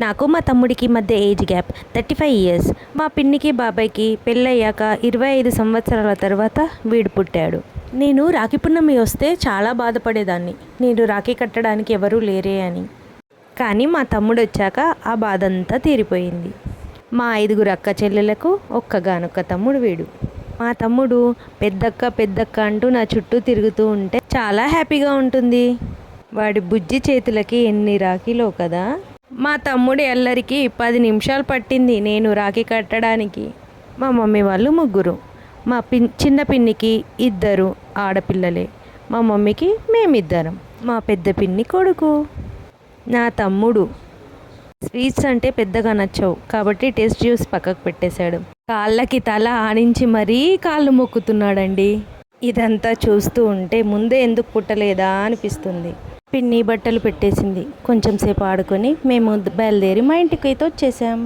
నాకు మా తమ్ముడికి మధ్య ఏజ్ గ్యాప్ 35 ఇయర్స్. మా పిన్నికి బాబాయ్కి పెళ్ళయ్యాక 25 సంవత్సరాల తర్వాత వీడు పుట్టాడు. నేను రాఖీ పున్నమి వస్తే చాలా బాధపడేదాన్ని, నేను రాఖీ కట్టడానికి ఎవరూ లేరే అని. కానీ మా తమ్ముడు వచ్చాక ఆ బాధ అంతా తీరిపోయింది. మా 5 అక్క చెల్లెలకు ఒక్కగానొక్క తమ్ముడు వీడు. మా తమ్ముడు పెద్దక్క అంటూ నా చుట్టూ తిరుగుతూ ఉంటే చాలా హ్యాపీగా ఉంటుంది. వాడి బుజ్జి చేతులకి ఎన్ని రాఖీలో కదా. మా తమ్ముడి అల్లరికి 10 నిమిషాలు పట్టింది నేను రాఖీ కట్టడానికి. మా మమ్మీ వాళ్ళు 3, మా చిన్న పిన్నికి 2 ఆడపిల్లలే, మా మమ్మీకి మేమిద్దరం, మా పెద్ద పిన్ని కొడుకు. నా తమ్ముడు స్వీట్స్ అంటే పెద్దగా నచ్చవు కాబట్టి టేస్ట్ జ్యూస్ పక్కకు పెట్టేశాడు. కాళ్ళకి తల ఆనించి మరీ కాళ్ళు మొక్కుతున్నాడండి. ఇదంతా చూస్తూ ఉంటే ముందే ఎందుకు పుట్టలేదా అనిపిస్తుంది. పిన్ని బట్టలు పెట్టేసింది. కొంచెం సేపు ఆడుకొని మేము బయలుదేరి మా ఇంటికి అయితే వచ్చేసాం.